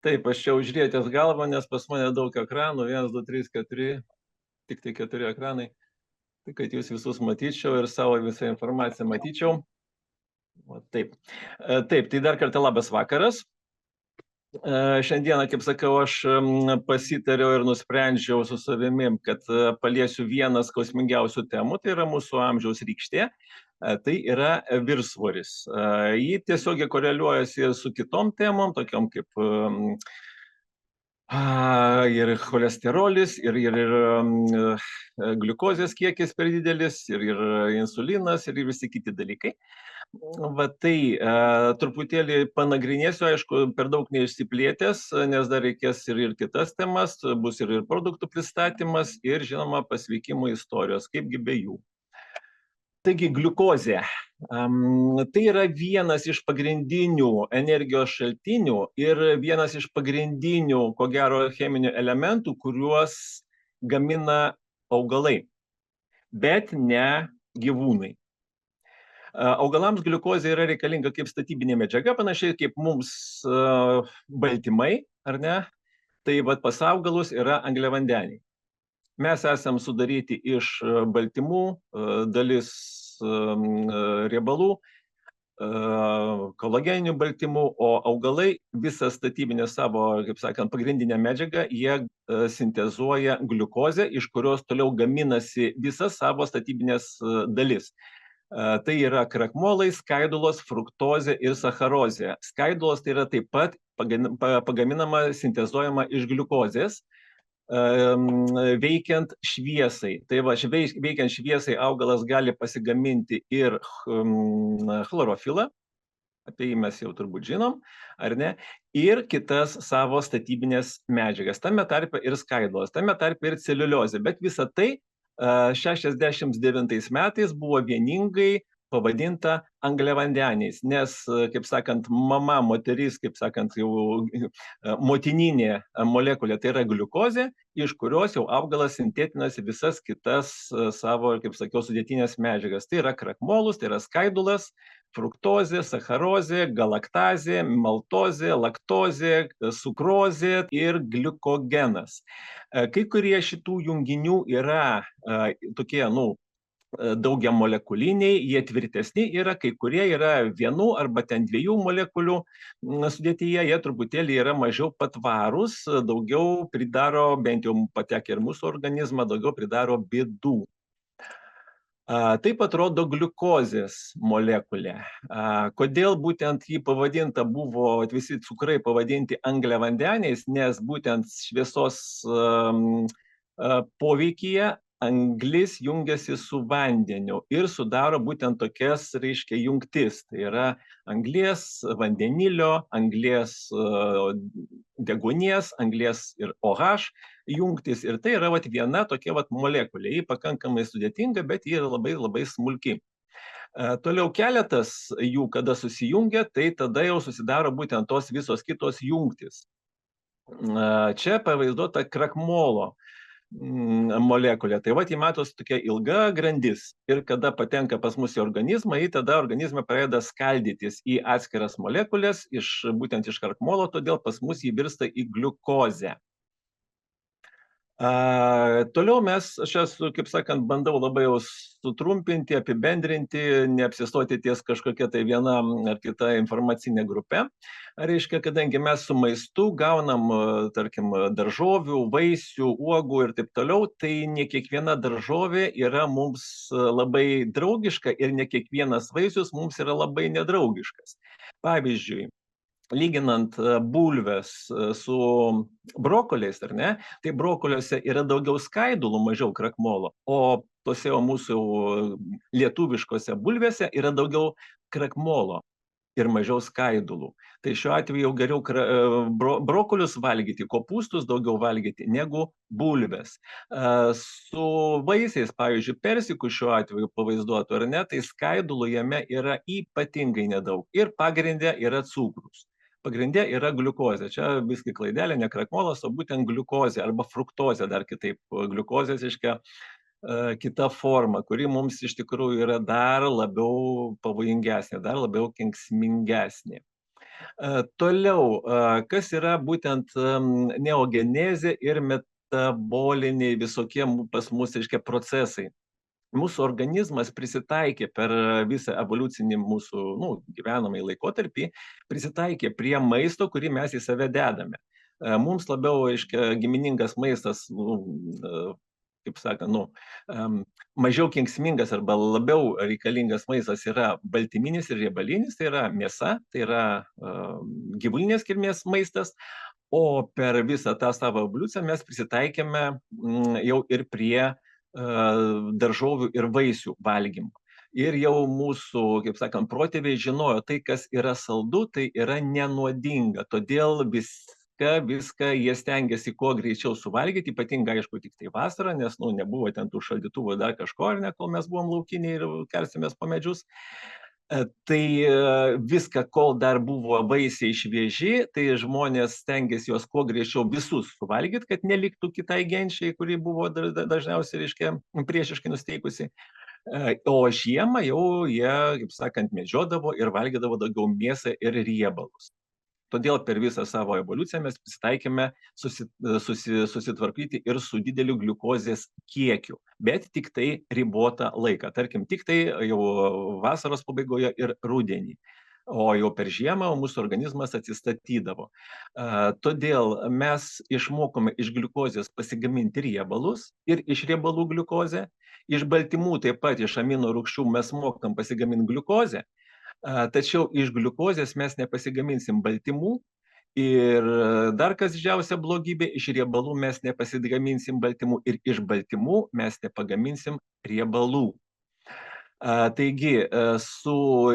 Taip, aš čia užrietęs galvą, nes pas mane daug ekranų, 1, 2, 3, 4, tik tai 4 ekranai. Tai kad jūs visus matyčiau ir savo visą informaciją matyčiau. O, taip. Taip, tai dar kartą labas vakaras. Šiandieną, kaip sakau, aš pasitariau ir nusprendžiau su savimi, kad paliesiu vieną skausmingiausių temų, tai yra mūsų amžiaus rykštė. Tai yra viršsvoris. Ji tiesiogiai koreliuojasi su kitom temom, tokiom kaip ir cholesterolis, ir gliukozės kiekis per didelis, ir insulinas, ir visi kiti dalykai. Va tai truputėlį panagrinėsiu, aišku, per daug neišsiplėtęs, nes dar reikės ir kitas temas, bus ir produktų pristatymas, ir žinoma pasveikimo istorijos, kaipgi be jų. Taigi gliukozė. Tai yra vienas iš pagrindinių energijos šaltinių ir vienas iš pagrindinių, ko gero, cheminių elementų, kuriuos gamina augalai, bet ne gyvūnai. Augalams gliukozė yra reikalinga kaip statybinė medžiaga, panašiai kaip mums baltymai, ar ne? Tai vat pas augalus yra angliavandeniai. Mes esam sudaryti iš baltymų, dalis riebalų, kolageninių baltymų, o augalai visą statybinę savo, kaip sakant, pagrindinę medžiagą, jie sintezuoja gliukozę, iš kurios toliau gaminasi visas savo statybinės dalis. Tai yra krakmolai, skaidulos, fruktozė ir sacharozė. Skaidulos tai yra taip pat pagaminama, sintezuojama iš gliukozės, veikiant šviesai. Tai va, veikiant šviesai augalas gali pasigaminti ir chlorofilą, apie jį mes jau turbūt žinom, ar ne, ir kitas savo statybinės medžiagas, tame tarpe ir skaidulos, tame tarpe ir celiuliozė, bet visa tai 69 metais buvo vieningai pavadinta angliavandeniais, nes, kaip sakant, mama, moteris, kaip sakant, jau motininė molekulė, tai yra gliukozė, iš kurios jau augalas sintetinasi visas kitas savo, kaip sakiau, sudėtinės medžiagas. Tai yra krakmolus, tai yra skaidulas, fruktozė, sacharozė, galaktazė, maltozė, laktozė, sukrozė ir gliukogenas. Kai kurie šitų junginių yra tokie, daugiamolekuliniai, jie tvirtesni yra, kai kurie yra vienų arba ten dviejų molekulių sudėtyje, jie truputėlį yra mažiau patvarūs, daugiau pridaro, bent jau patekę ir mūsų organizmą, daugiau pridaro bėdų. Taip atrodo gliukozės molekulė. Kodėl būtent jį pavadinta buvo, visi cukrai pavadinti angliavandeniais, nes būtent šviesos poveikyje anglis jungiasi su vandeniu ir sudaro būtent tokias, reiškia, jungtis. Tai yra anglies, vandenilio, anglies deguonies, anglies ir OH jungtis. Ir tai yra viena tokia molekulė. Ji pakankamai sudėtinga, bet ji yra labai labai smulki. Toliau keletas jų, kada susijungia, tai tada jau susidaro būtent tos visos kitos jungtis. Čia pavaizduota krakmolo molekulė. Tai jį matos tokia ilga grandis. Ir kada patenka pas mus į organizmą, jį tada organizme pradeda skaldytis į atskiras molekulės, būtent iš krakmolo, todėl pas mus jį virsta į gliukozę. Toliau aš esu, kaip sakant, bandau labai jau sutrumpinti, apibendrinti, neapsistoti ties kažkokia tai viena ar kita informacinė grupė. Reiškia, kadangi mes su maistu gaunam, tarkim, daržovių, vaisių, uogų ir taip toliau, tai ne kiekviena daržovė yra mums labai draugiška ir ne kiekvienas vaisius mums yra labai nedraugiškas. Pavyzdžiui, lyginant bulves su brokoliais, ar ne, tai brokoliuose yra daugiau skaidulų, mažiau krakmolo, o tose mūsų lietuviškose bulvėse yra daugiau krakmolo ir mažiau skaidulų. Tai šiuo atveju jau geriau brokolius valgyti, kopūstus daugiau valgyti negu bulves. Su vaisiais, pavyzdžiui, persikų šiuo atveju pavaizduotų, ar ne, tai skaidulų jame yra ypatingai nedaug ir pagrinde yra cukrus. Pagrinde yra gliukozė. Čia viskai klaidelė, ne krakmolas, o būtent gliukozė arba fruktozė, dar kitaip. Gliukozės reiškia kita forma, kuri mums iš tikrųjų yra dar labiau pavojingesnė, dar labiau kenksmingesnė. Toliau, kas yra būtent neogenezė ir metaboliniai visokie pas mus, reiškia, procesai. Mūsų organizmas prisitaikė per visą evoliucinį mūsų gyvenamąjį laikotarpį, prisitaikė prie maisto, kurį mes į save dedame. Mums labiau, reiškia, giminingas maistas, kaip sakant, mažiau kenksmingas arba labiau reikalingas maistas yra baltyminis ir riebalinis, tai yra mėsa, tai yra gyvulinės kilmės maistas, o per visą tą savo evoliuciją mes prisitaikėme jau ir prie daržovių ir vaisių valgymą. Ir jau mūsų, kaip sakant, protėviai žinojo, tai, kas yra saldu, tai yra nenuodinga. Todėl viską jie stengiasi kuo greičiau suvalgyti, ypatingai, aišku, tik tai vasarą, nes nebuvo ten tų šaldytuvų dar kažko, ar ne, kol mes buvom laukiniai ir kelsimės po medžius. Tai viską, kol dar buvo vaisiai švieži, tai žmonės stengiasi juos kuo greičiau visus suvalgyti, kad neliktų kitai genčiai, kuri buvo dažniausiai, reiškia, priešiškai nusteikusi. O žiemą jau jie, kaip sakant, medžiodavo ir valgydavo daugiau mėsą ir riebalus. Todėl per visą savo evoliuciją mes prisitaikėme susitvarkyti ir su dideliu gliukozės kiekiu, bet tik tai ribotą laiką. Tarkim, tik tai jau vasaros pabaigoje ir rudenį. O jau per žiemą mūsų organizmas atsistatydavo. Todėl mes išmokome iš gliukozės pasigaminti riebalus ir iš riebalų gliukozę. Iš baltymų taip pat iš amino rūgščių mes mokam pasigaminti gliukozę. Tačiau iš gliukozės mes nepasigaminsim baltymų ir dar kas didžiausia blogybė, iš riebalų mes nepasigaminsim baltymų ir iš baltymų mes nepagaminsim riebalų. Taigi, su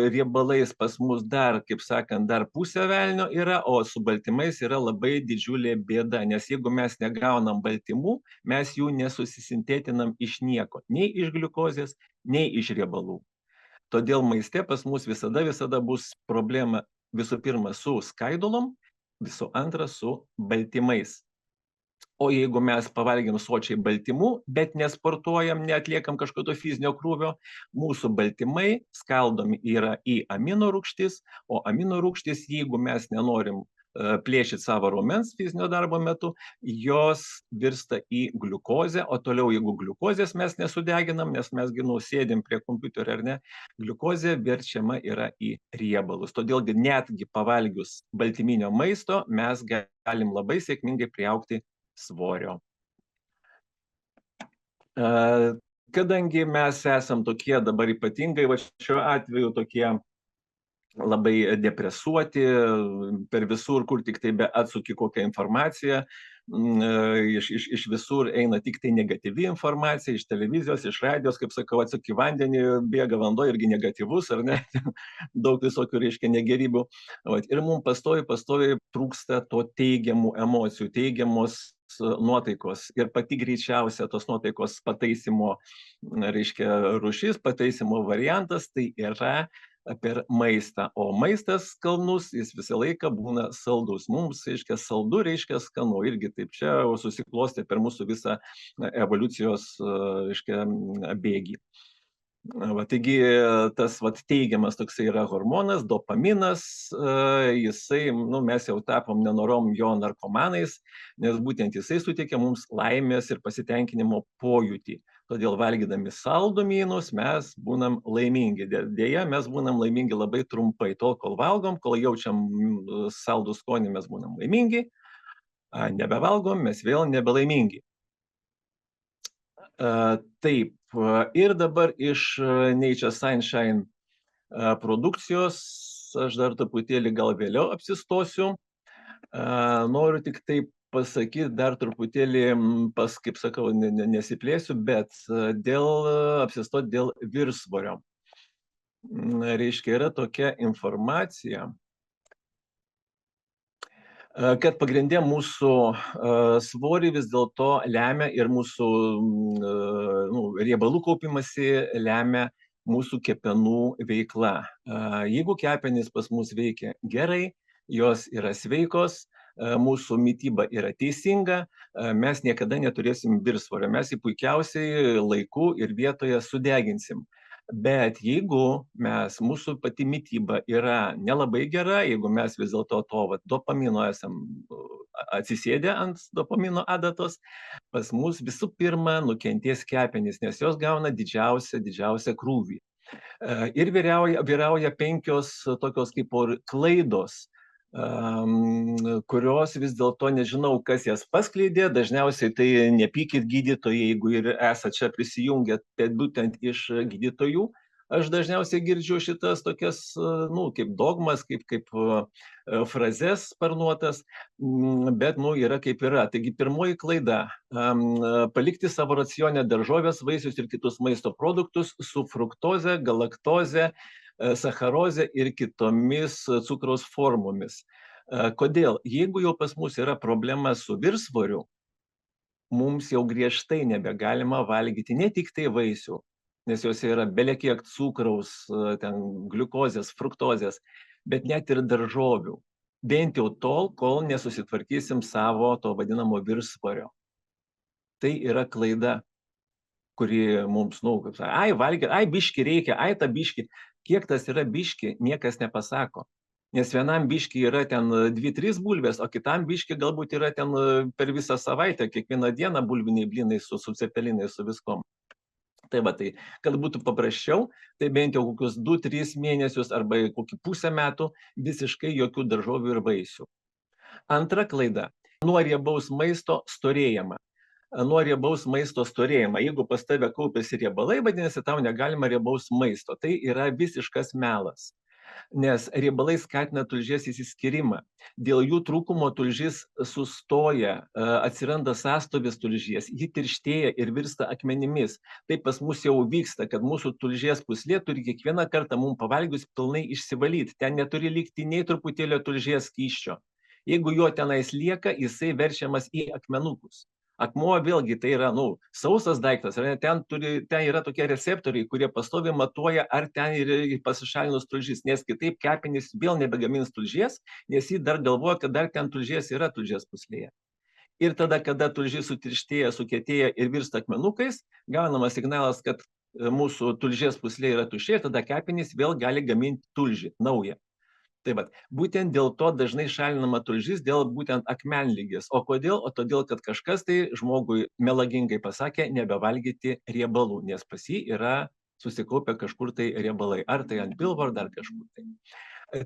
riebalais pas mus dar, kaip sakant, dar pusė velnio yra, o su baltymais yra labai didžiulė bėda, nes jeigu mes negaunam baltymų, mes jų nesusisintetinam iš nieko, nei iš gliukozės, nei iš riebalų. Todėl maiste pas mus visada bus problema visų pirma su skaidulom, visų antra su baltymais. O jeigu mes pavalgėm sočiai baltymų, bet nesportuojam, neatliekam kažkokio fizinio krūvio, mūsų baltymai skaldomi yra į amino rūgštis, o amino rūgštis, jeigu mes nenorim plėšyti savo raumens fizinio darbo metu, jos virsta į gliukozę, o toliau, jeigu gliukozės mes nesudeginam, nes mes sėdim prie kompiuterio ar ne, gliukozė verčiama yra į riebalus. Todėl netgi pavalgius baltyminio maisto mes galim labai sėkmingai priaugti svorio. Kadangi mes esam tokie dabar ypatingai, va šiuo atveju tokie labai depresuoti, per visur, kur tik tai be atsuki kokią informaciją, iš visur eina tik tai negatyvi informacija, iš televizijos, iš radijos, kaip sakau, atsuki vandenį, bėga vanduo irgi negatyvus, ar ne, daug visokių, reiškia, negerybių. Ir mums pastoviai trūksta to teigiamų emocijų, teigiamos nuotaikos. Ir pati greičiausia tos nuotaikos pataisimo, reiškia, rūšis, pataisimo variantas, tai yra per maistą. O maistas skanus, jis visą laiką būna saldus. Mums, reiškia, saldu reiškia skanu. Irgi taip čia susiklostė per mūsų visą evoliucijos, reiškia, bėgį. Taigi tas teigiamas toksai yra hormonas, dopaminas, jisai, mes jau tapom nenorom jo narkomanais, nes būtent jisai suteikia mums laimės ir pasitenkinimo pojūtį. Todėl valgydami saldumynus mes būnam laimingi. Deja, mes būnam laimingi labai trumpai. Tol, kol valgom, kol jaučiam saldų skonį, mes būnam laimingi, nebevalgom, mes vėl nebelaimingi. Taip, ir dabar iš Nature Sunshine produkcijos, aš dar truputėlį gal vėliau apsistosiu, noriu tik taip pasakyti dar truputėlį, kaip sakau, nesiplėsiu, bet apsistoti dėl viršsvorio. Reiškia, yra tokia informacija, kad pagrindė mūsų svorį vis dėlto lemia ir mūsų riebalų kaupimasi lemia mūsų kepenų veikla. Jeigu kepenys pas mus veikia gerai, jos yra sveikos, mūsų mityba yra teisinga, mes niekada neturėsim viršsvorio, mes jį puikiausiai laiku ir vietoje sudeginsim. Bet jeigu mūsų pati mityba yra nelabai gera, jeigu mes vis dėlto to dopamino esam atsisėdę ant dopamino adatos, pas mus visų pirma nukentės kepenys, nes jos gauna didžiausią krūvį. Ir vyrauja 5 tokios kaip ir klaidos, kurios vis dėlto nežinau, kas jas paskleidė, dažniausiai tai nepykit gydytojai, jeigu ir esate čia prisijungę, bet būtent iš gydytojų. Aš dažniausiai girdžiu šitas tokias, kaip dogmas, kaip frazes sparnuotas, bet, yra kaip yra. Taigi, pirmoji klaida – palikti savo racione daržovės, vaisius ir kitus maisto produktus su fruktoze, galaktoze, sacharoze ir kitomis cukraus formomis. Kodėl? Jeigu jau pas mus yra problema su viršsvoriu, mums jau griežtai nebegalima valgyti ne tik tai vaisių, nes juose yra belekiek cukraus, ten gliukozės, fruktozės, bet net ir daržovių. Bent jau tol, kol nesusitvarkysim savo to vadinamo viršsvorio. Tai yra klaida, kuri mums, kaip sakė, valgyti, biški reikia, ta biški. Kiek tas yra biški, niekas nepasako. Nes vienam biški yra ten 2-3 bulvės, o kitam biški galbūt yra ten per visą savaitę, kiekvieną dieną bulviniai blynai su cepelinai, su viskom. Tai kad būtų paprasčiau, tai bent jau kokius 2-3 mėnesius arba kokį pusę metų visiškai jokių daržovių ir vaisių. Antra klaida – nuo riebaus maisto storėjama. Nuo riebaus maisto storėjama. Jeigu pas tave kaupiasi riebalai, vadinasi, tau negalima riebaus maisto. Tai yra visiškas melas. Nes riebalai skatina tulžies išsiskyrimą. Dėl jų trūkumo tulžis sustoja, atsiranda sąstovis tulžies, ji tirštėja ir virsta akmenimis. Tai pas mus jau vyksta, kad mūsų tulžies pūslė turi kiekvieną kartą mums pavalgius pilnai išsivalyti. Ten neturi likti nei truputėlio tulžies skysčio. Jeigu jo tenais lieka, jisai verčiamas į akmenukus. Akmuo vėlgi tai yra sausas daiktas, ten yra tokie receptoriai, kurie pastoviai matuoja, ar ten yra pasišalinus tulžis, nes kitaip kepenys vėl nebegamins tulžies, nes jį dar galvoja, kad dar ten tulžies yra tulžies pūslėje. Ir tada, kada tulžis sutirštėja, sukietėja ir virsta akmenukais, gaunamas signalas, kad mūsų tulžies pūslė yra tuščia, tada kepenys vėl gali gaminti tulžį naują. Tai būtent dėl to dažnai šalinama tulžis dėl būtent akmenligės. O kodėl? O todėl, kad kažkas tai žmogui melagingai pasakė nebevalgyti riebalų, nes pas jį yra susikaupę kažkur tai riebalai. Ar tai ant pilvo, ar dar kažkur tai.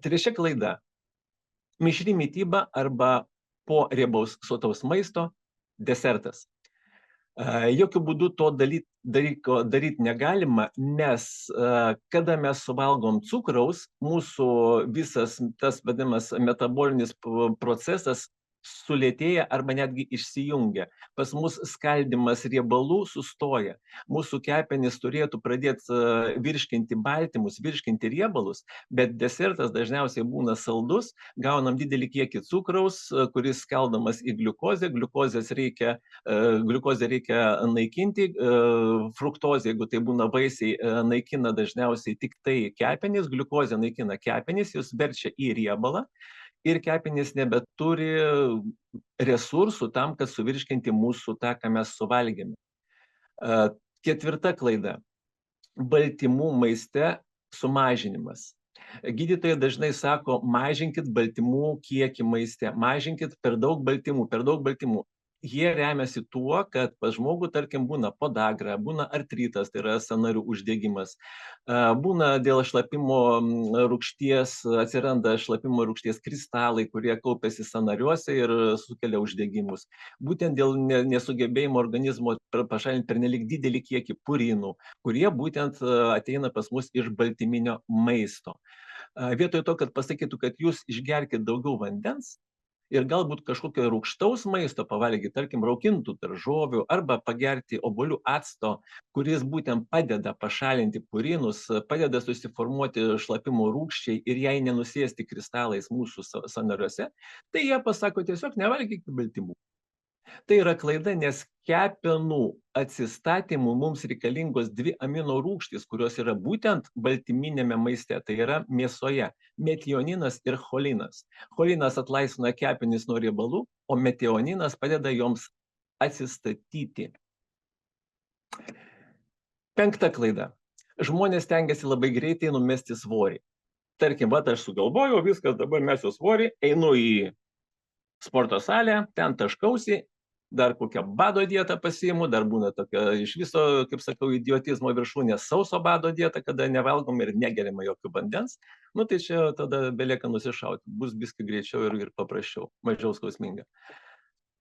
Trečia klaida. Mišri mityba arba po riebaus sotaus maisto desertas. Jokių būdų to daryti negalima, nes kada mes suvalgom cukraus, mūsų visas tas vadinamas metabolinis procesas sulėtėja arba netgi išsijungia. Pas mus skaldymas riebalų sustoja. Mūsų kepenys turėtų pradėti virškinti baltymus, virškinti riebalus, bet desertas dažniausiai būna saldus, gaunam didelį kiekį cukraus, kuris skaldomas į gliukozę. Gliukozę reikia naikinti, fruktozė, jeigu tai būna vaisiai, naikina dažniausiai tik tai kepenys, gliukozė naikina kepenys, jūs verčia į riebalą. Ir kepenys nebeturi resursų tam, kad suvirškinti mūsų tą, ką mes suvalgėme. Ketvirta klaida – baltymų maiste sumažinimas. Gydytojai dažnai sako, mažinkit baltymų kiekį maiste, mažinkit per daug baltymų. Jie remiasi tuo, kad pas žmogų, tarkim, būna podagra, būna artritas, tai yra sąnarių uždegimas, būna dėl šlapimo rūgšties, atsiranda šlapimo rūgšties kristalai, kurie kaupiasi sąnariuose ir sukelia uždegimus. Būtent dėl nesugebėjimo organizmo pašalinti pernelyg didelį kiekį purinų, kurie būtent ateina pas mus iš baltyminio maisto. Vietoj to, kad pasakytų, kad jūs išgerkit daugiau vandens, ir galbūt kažkokio rūgštaus maisto pavalgyti, tarkim, raukintų daržovių arba pagerti obuolių acto, kuris būtent padeda pašalinti purinus, padeda susiformuoti šlapimo rūgščiai ir jai nenusėsti kristalais mūsų sąnariuose, tai jie pasako tiesiog nevalgykite baltymų. Tai yra klaida, nes kepenų atsistatymų mums reikalingos 2 amino rūgštys, kurios yra būtent baltyminėme maiste, tai yra mėsoje – metioninas ir cholinas. Cholinas atlaisvina kepenis nuo riebalų, o metioninas padeda joms atsistatyti. Penkta klaida. žmonės stengiasi labai greitai numesti svorį. Tarkim, va, aš sugalvojau, viskas, dabar mesiu svorį, einu į sporto salę, ten taškausi, dar kokią bado dietą pasiimu, dar būna tokia iš viso, kaip sakau, idiotizmo viršūnė sauso bado dieta, kada nevalgom ir negeriama jokių vandens, nu tai čia tada belieka nusišauti, bus biskį greičiau ir paprasčiau, mažiau skausminga.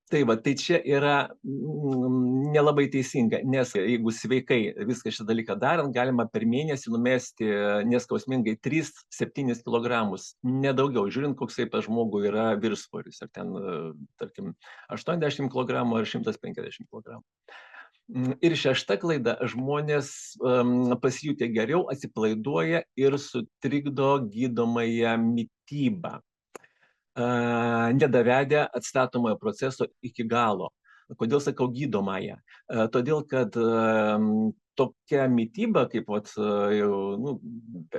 Tai va, tai čia yra nelabai teisinga, nes jeigu sveikai viską šitą dalyką darant, galima per mėnesį numesti neskausmingai 3-7 kilogramus, nedaugiau, žiūrint, koksai pas žmogų yra viršsvoris, ar ten, tarkim, 80 kilogramų ar 150 kilogramų. Ir šešta klaida, žmonės pasijutę geriau atsipalaiduoja ir sutrikdo gydomąją mitybą, nedavedę atstatomojo proceso iki galo. Kodėl sakau gydomąją? Todėl, kad tokia mityba, kaip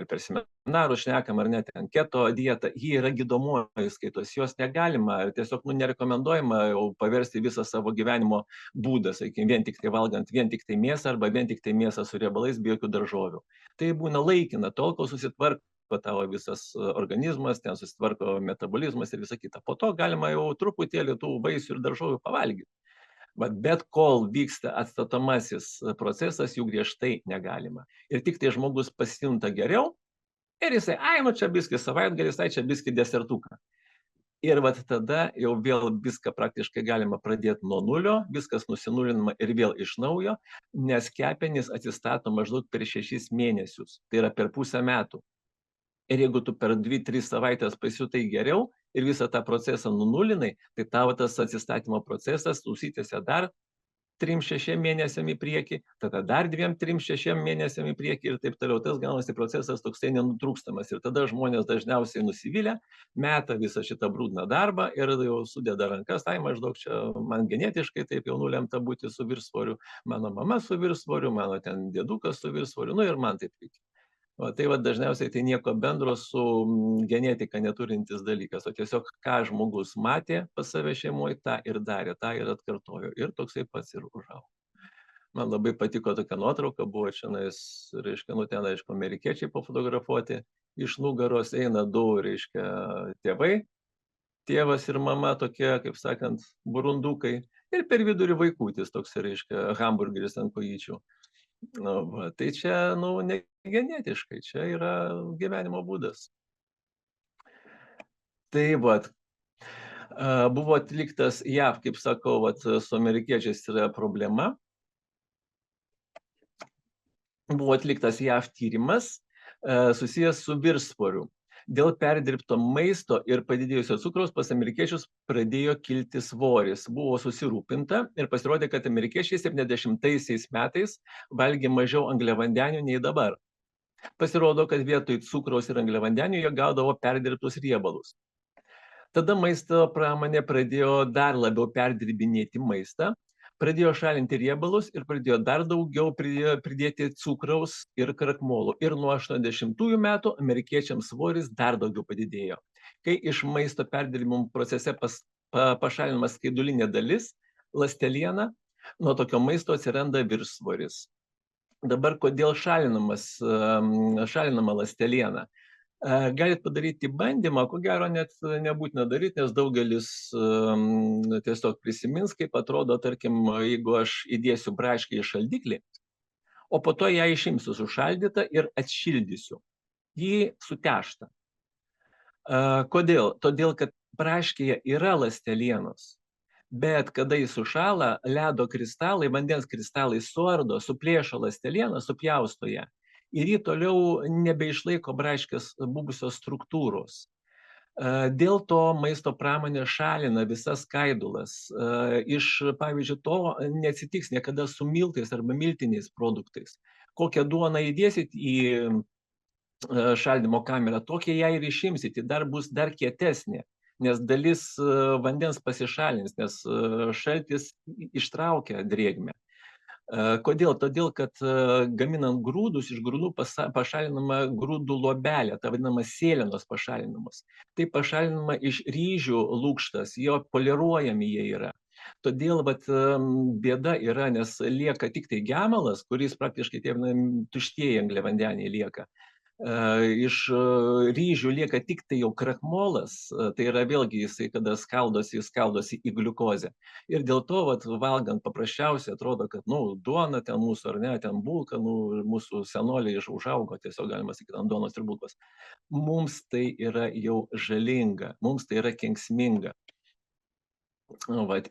per seminarus šnekam, ar net keto dieta, ji yra gydomoji skaitos, jos negalima, tiesiog nerekomenduojama paversti visą savo gyvenimo būdą, sakykime, vien tik tai valgant vien tik tai mėsą arba vien tik tai mėsą su riebalais be jokių daržovių. Tai būna laikina, tol kol susitvarko tavo visas organizmas, ten susitvarko metabolizmas ir visa kita. Po to galima jau truputėlį tų vaisių ir daržovių pavalgyti. Bet kol vyksta atstatomasis procesas, jų griežtai negalima. Ir tik tai žmogus pasijunta geriau ir jisai, nu čia biskį savaitgalis, čia biskį desertuką. Ir tada jau vėl viską praktiškai galima pradėti nuo nulio, viskas nusinulinama ir vėl iš naujo, nes kepenys atsistato maždaug per 6 mėnesius, tai yra per pusę metų. Ir jeigu tu per 2-3 savaitės pasijutai geriau ir visą tą procesą nunulinai, tai tavo tas atsistatymo procesas susitęsia dar 3-6 mėnesiam į priekį, tada dar 2-3-6 mėnesiam į priekį ir taip toliau. Tas gaunasi procesas toksai nenutrūkstamas. Ir tada žmonės dažniausiai nusivylę, meta visą šitą brūdną darbą ir jau sudeda rankas, maždaug čia man genetiškai taip jau nulemta būti su viršsvoriu, mano mama su viršsvoriu, mano ten dėdukas su viršsvoriu, nu ir man taip reikia. Tai dažniausiai tai nieko bendro su genetika neturintis dalykas, o tiesiog ką žmogus matė pas save šeimoje, tą ir darė, tą ir atkartojo. Ir toksai pats ir užaugo. Man labai patiko tokia nuotrauka, buvo šiandien, reiškia, ten, aišku, amerikiečiai pafotografuoti, iš nugaros eina 2, reiškia, tėvai, tėvas ir mama tokie, kaip sakant, burundukai, ir per vidurį vaikutis toks, reiškia, hamburgeris ant kojyčių. Tai čia, ne genetiškai, čia yra gyvenimo būdas. Tai buvo atliktas JAV, kaip sakau, su amerikiečiais yra problema. Buvo atliktas JAV tyrimas susijęs su viršsvoriu. Dėl perdirbto maisto ir padidėjusio cukraus pas amerikiečius pradėjo kilti svoris. Buvo susirūpinta ir pasirodė, kad amerikiečiai 70-aisiais metais valgė mažiau angliavandenių nei dabar. Pasirodo, kad vietoj cukraus ir angliavandenių jie gaudavo perdirbtus riebalus. Tada maisto pramonė pradėjo dar labiau perdirbinėti maistą, pradėjo šalinti riebalus ir pradėjo dar daugiau pridėti cukraus ir krakmolų. Ir nuo 80-ųjų metų amerikiečiams svoris dar daugiau padidėjo. Kai iš maisto perdirbimo procese pašalinama skaidulinė dalis, ląsteliena, nuo tokio maisto atsiranda viršsvoris. Dabar kodėl šalinama ląsteliena? Galit padaryti bandymą, ko gero net nebūtina daryti, nes daugelis tiesiog prisimins, kaip atrodo, tarkim, jeigu aš įdėsiu braškę į šaldiklį, o po to ją išimsiu sušaldytą ir atšildysiu. Ji sutešta. Kodėl? Todėl, kad braškėje yra ląstelienos, bet kada jis sušala, ledo kristalai, vandens kristalai suardo, suplėšo ląstelieną, supjausto ją. Ir jį toliau nebeišlaiko braškės buvusios struktūros. Dėl to maisto pramonė šalina visas skaidulas. Pavyzdžiui, to neatsitiks niekada su miltais arba miltiniais produktais. Kokią duoną įdėsit į šaldymo kamerą, tokie ją ir išimsit, bus dar kietesnė, nes dalis vandens pasišalins, nes šaltis ištraukia drėgmę. Kodėl? Todėl, kad gaminant grūdus, iš grūdų pašalinama grūdų luobelė, ta vadinama sėlenos pašalinamos. Tai pašalinama iš ryžių lukštas, jo poliruojami jie yra. Todėl bėda yra, nes lieka tik tai gemalas, kuris praktiškai tie tuštieji angliavandeniai lieka. Iš ryžių lieka tik tai jau krakmolas, tai yra vėlgi jisai, kada skaldosi į gliukozę. Ir dėl to, valgant paprasčiausiai atrodo, kad, duona ten mūsų, ar ne, ten bulka, mūsų senoliai užaugo, tiesiog galima sakyti, ant duonos ir bulkos. Mums tai yra jau žalinga, mums tai yra kenksminga.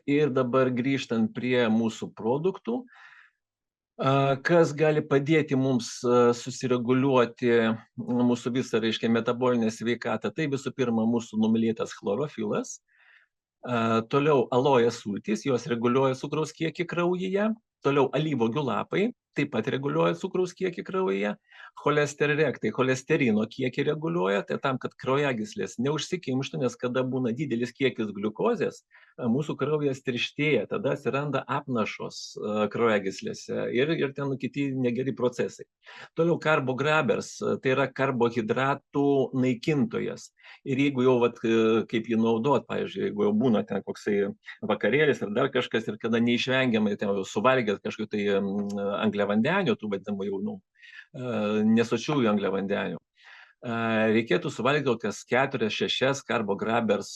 Ir dabar grįžtant prie mūsų produktų, kas gali padėti mums susireguliuoti mūsų visą, metabolinę sveikatą, tai visų pirma mūsų numylėtas chlorofilas, toliau alojas sultys, jos reguliuoja cukraus kiekį kraujyje, toliau alyvuogių lapai, taip pat reguliuoja cukraus kiekį kraujyje, cholesterino kiekį reguliuoja, tai tam, kad kraujagyslės neužsikimštų, nes kada būna didelis kiekis gliukozės, mūsų kraujas tirštėja, tada atsiranda apnašos kraujagyslėse ir ten kiti negeri procesai. Toliau karbograbers, tai yra karbohidratų naikintojas. Ir jeigu jau, kaip jį naudot, pavyzdžiui, jeigu jau būna ten koksai vakarėlis ar dar kažkas, ir kada neišvengiamai ten jau suvalgėt kažkokių tai angliavandenių, tų vadinamų jau nesočiųjų angliavandenių, reikėtų suvalgyti kokias 4-6 karbograbers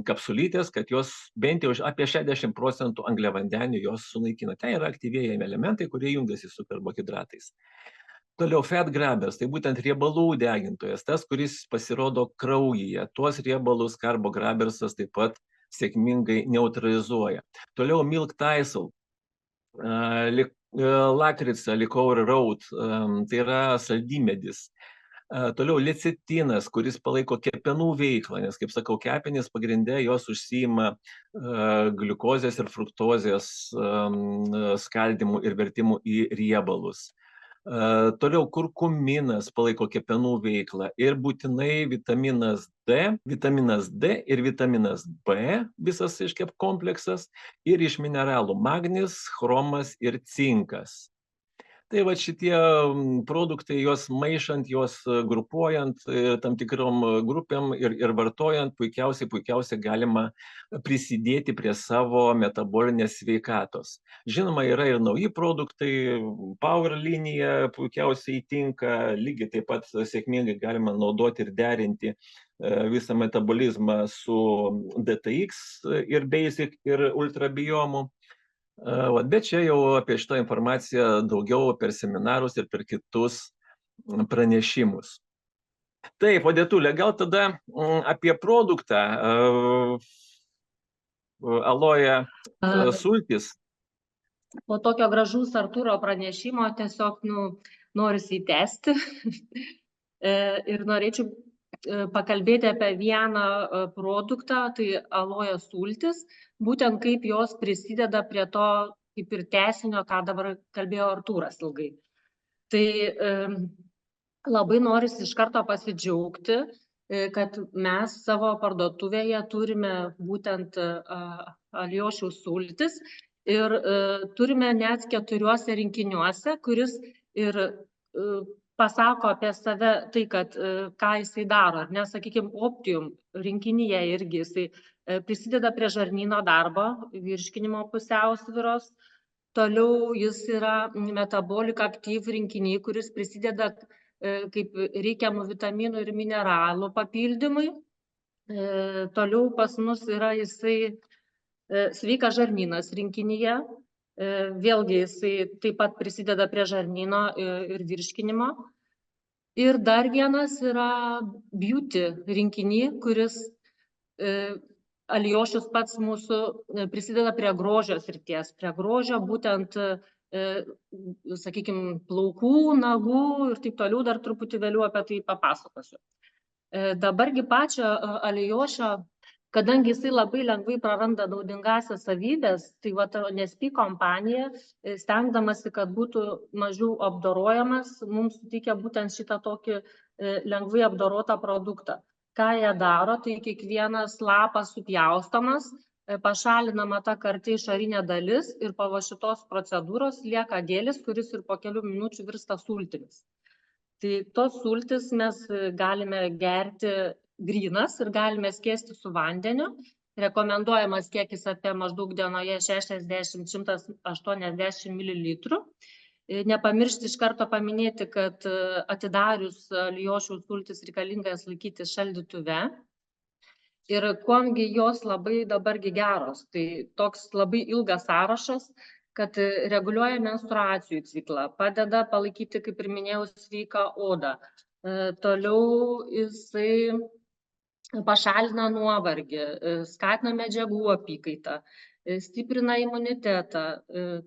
kapsulytės, kad jos bent jau apie 60% angliavandenių jos sunaikina. Ten yra aktyvieji elementai, kurie jungiasi su karbohidratais. Toliau fat grabbers, tai būtent riebalų degintojas, tas, kuris pasirodo kraujyje. Tuos riebalus karbograbersas taip pat sėkmingai neutralizuoja. Toliau milk thistle, lakrica, liqueur road, tai yra saldymedis. Toliau lecitinas, kuris palaiko kepenų veiklą, nes, kaip sakau, kepenys pagrinde jos užsiima gliukozės ir fruktozės skaldymu ir vertimu į riebalus. Toliau kurkuminas palaiko kepenų veiklą ir būtinai vitaminas D ir vitaminas B, visas kompleksas, ir iš mineralų magnis, chromas ir cinkas. Tai šitie produktai, juos maišant, juos grupuojant tam tikrom grupėm ir vartojant, puikiausiai galima prisidėti prie savo metabolinės sveikatos. Žinoma, yra ir nauji produktai, Power linija puikiausiai tinka, lygiai taip pat sėkmingai galima naudoti ir derinti visą metabolizmą su DTX ir Basic ir ultrabiomu. Bet čia jau apie šitą informaciją daugiau per seminarus ir per kitus pranešimus. Taip, Odetulė, gal tada apie produktą aloja sultis. Po tokio gražaus Artūro pranešimo tiesiog norisi įtęsti ir norėčiau pakalbėti apie vieną produktą, tai aloja sultis, būtent kaip jos prisideda prie to, kaip ir tęsinio, ką dabar kalbėjo Artūras ilgai. Tai labai norisi iš karto pasidžiaugti, kad mes savo parduotuvėje turime būtent Alijošių sultis ir turime net 4 rinkiniuose, kuris ir pasako apie save tai, kad ką jisai daro, nes, sakykime, Optium rinkinyje irgi jisai prisideda prie žarnyno darbo, virškinimo pusiausvyros. Toliau jis yra Metabolic Active rinkiny, kuris prisideda kaip reikiamų vitaminų ir mineralų papildymui. Toliau pas mus yra jisai sveikas žarnynas rinkinyje. Vėlgi jisai taip pat prisideda prie žarnyno ir virškinimo. Ir dar vienas yra beauty rinkiny, kuris Alijošius pats mūsų prisideda prie grožio srities, prie grožio būtent, sakykime, plaukų, nagų ir taip toliau, dar truputį vėliau apie tai papasakosiu. Dabargi pačio Alijošio, kadangi jisai labai lengvai praranda naudingąsias savybės, tai Nespi kompanija, stengdamasi, kad būtų mažiau apdorojamas, mums suteikia būtent šitą tokį lengvai apdorotą produktą. Ką jie daro, tai kiekvienas lapas supjaustomas, pašalinama ta karti išorinė dalis ir po šitos procedūros lieka gelis, kuris ir po kelių minučių virsta sultimis. Tai tos sultis mes galime gerti grynas ir galime skiesti su vandeniu rekomenduojamas kiekis apie maždaug dienoje 60–180 ml. Nepamiršti iš karto paminėti, kad atidarius alijošiaus sultis reikalinga jas laikyti šaldytuve. Ir kuomgi jos labai dabargi geros. Tai toks labai ilgas sąrašas, kad reguliuoja menstruacijų ciklą, padeda palaikyti, kaip ir minėjau, sveiką odą. Toliau jisai pašalina nuovargį, skatina medžiagų apykaitą, stiprina imunitetą,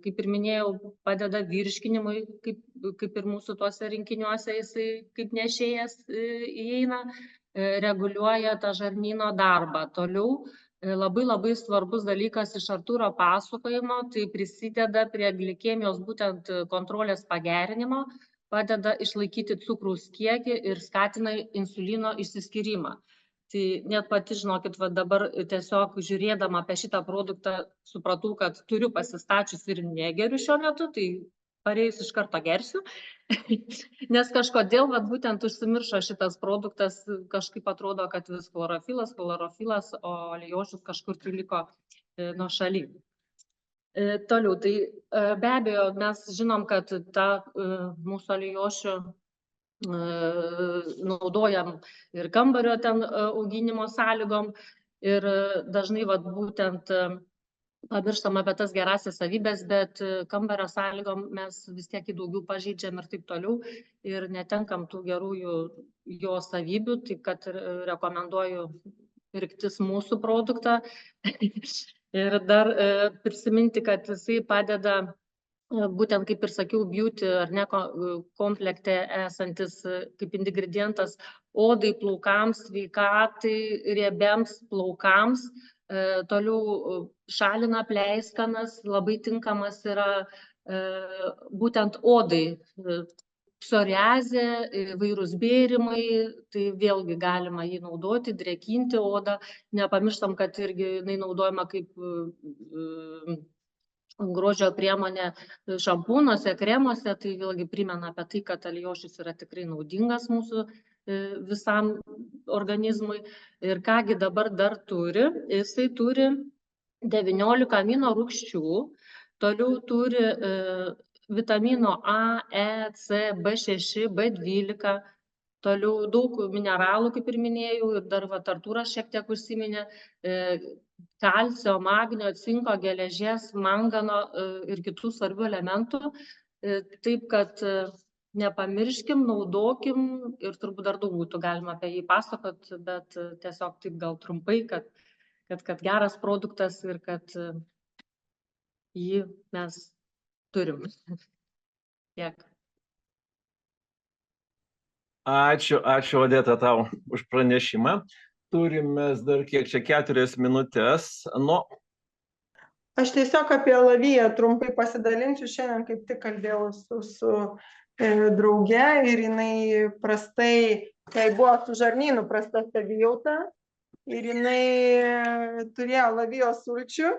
kaip ir minėjau, padeda virškinimui, kaip ir mūsų tuose rinkiniuose jisai kaip nešėjas įeina, reguliuoja tą žarnyno darbą. Toliau labai svarbus dalykas iš Artūro pasakojimo, tai prisideda prie glikemijos būtent kontrolės pagerinimo, padeda išlaikyti cukraus kiekį ir skatina insulino išsiskyrimą. Tai net pati, žinokit, va dabar tiesiog žiūrėdama apie šitą produktą supratau, kad turiu pasistačius ir negeriu šiuo metu, tai parėjus iš karto gersiu, nes kažkodėl va būtent užsimiršo šitas produktas, kažkaip atrodo, kad vis chlorofilas, o alijošius kažkur tai liko nuošaly. Toliau, tai be abejo, mes žinom, kad tą mūsų alijošių naudojam ir kambario ten auginimo sąlygom ir dažnai vat būtent pamirštam apie tas gerąsias savybės, bet kambario sąlygom mes vis tiek jį daugiau pažeidžiam ir taip toliau ir netenkam tų gerųjų jo savybių, tai kad rekomenduoju pirktis mūsų produktą ir dar prisiminti, kad jisai padeda būtent, kaip ir sakiau, beauty ar ne komplekte esantis kaip ingredientas odai, plaukams, sveikatai, riebiams plaukams. Toliau šalina pleiskanas, labai tinkamas yra būtent odai. Psoriazė, įvairūs bėrimai, tai vėlgi galima jį naudoti, drėkinti odą. Nepamirštam, kad irgi jinai naudojama kaip grožio priemonė šampūnuose, kremuose, tai vėlgi primena apie tai, kad alijošius yra tikrai naudingas mūsų visam organizmui. Ir kągi dabar dar turi, jisai turi 19 amino rūgščių, toliau turi vitamino A, E, C, B6, B12, toliau daug mineralų, kaip ir minėjau, ir dar Artūras šiek tiek užsiminė, kalcio, magnio, cinko, geležies, mangano ir kitų svarbių elementų. Taip, kad nepamirškim, naudokim ir turbūt dar daug būtų galima apie jį pasakot, bet tiesiog taip gal trumpai, kad geras produktas ir kad jį mes turim. Tiek. Ačiū, Odeta, tau už pranešimą. Turime dar kiek čia 4 minutės. Aš tiesiog apie alaviją trumpai pasidalinsiu. Šiandien kaip tik kalbėjau su drauge ir jinai prastai, kai buvo su žarnynu prasta savijauta ir jinai turėjo alavijos sulčių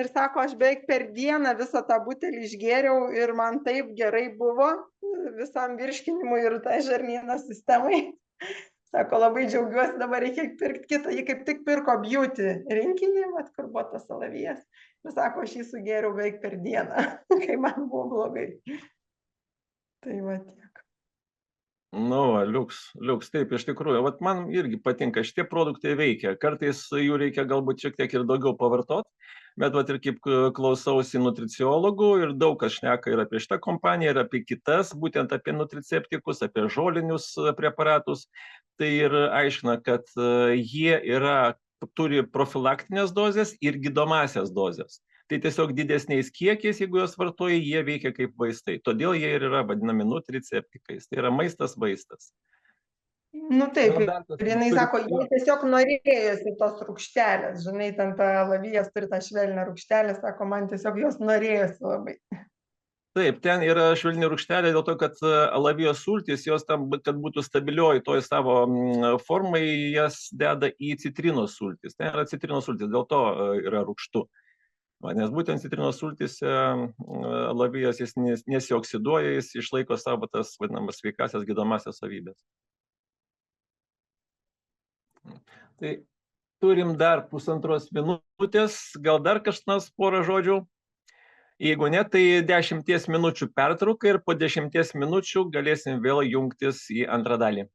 ir sako, aš beveik per dieną visą tą butelį išgėriau ir man taip gerai buvo visam virškinimui ir tai žarnyno sistemai. Sako, labai džiaugiuosi, dabar reikia pirkti kitą. Ji kaip tik pirko beauty rinkinį, kur buvo tas alavijas. Ir sako, aš jį sugėriau beveik per dieną, kai man buvo blogai. Tai va tiek. Liuks, taip, iš tikrųjų. Vat man irgi patinka, šitie produktai veikia. Kartais jų reikia galbūt šiek tiek ir daugiau pavartot, bet vat ir kaip klausausi nutriciologų ir daug kas šneka ir apie šitą kompaniją, ir apie kitas, būtent apie nutriceptikus, apie žolinius preparatus. Tai ir aiškina, kad jie turi profilaktinės dozes ir gydomasias dozes. Tai tiesiog didesniais kiekiais, jeigu jos vartoja, jie veikia kaip vaistai. Todėl jie ir yra vadinami nutriceptikais. Tai yra vaistas. Nu taip, ir jinai sako, jie tiesiog norėjosi tos rūgštelės. Žinai, ten ta alavijas turi tą švelnią rūgštelę, sako, man tiesiog jos norėjosi labai. Taip, ten yra švelni rūgštelė dėl to, kad alavijos sultys, jos tam, kad būtų stabilioji toj savo formai, jas deda į citrinos sultys. Ten yra citrinos sultys, dėl to yra rūgštu. Nes būtent citrinos sultyse alavijas jis nesioksiduoja, jis išlaiko savo tas vadinamas sveikasias gydomasias savybės. Tai turim dar 1,5 minutės, gal dar kažkas porą žodžių. Jeigu ne, tai 10 minučių pertrauka ir po 10 minučių galėsim vėl jungtis į antrą dalį.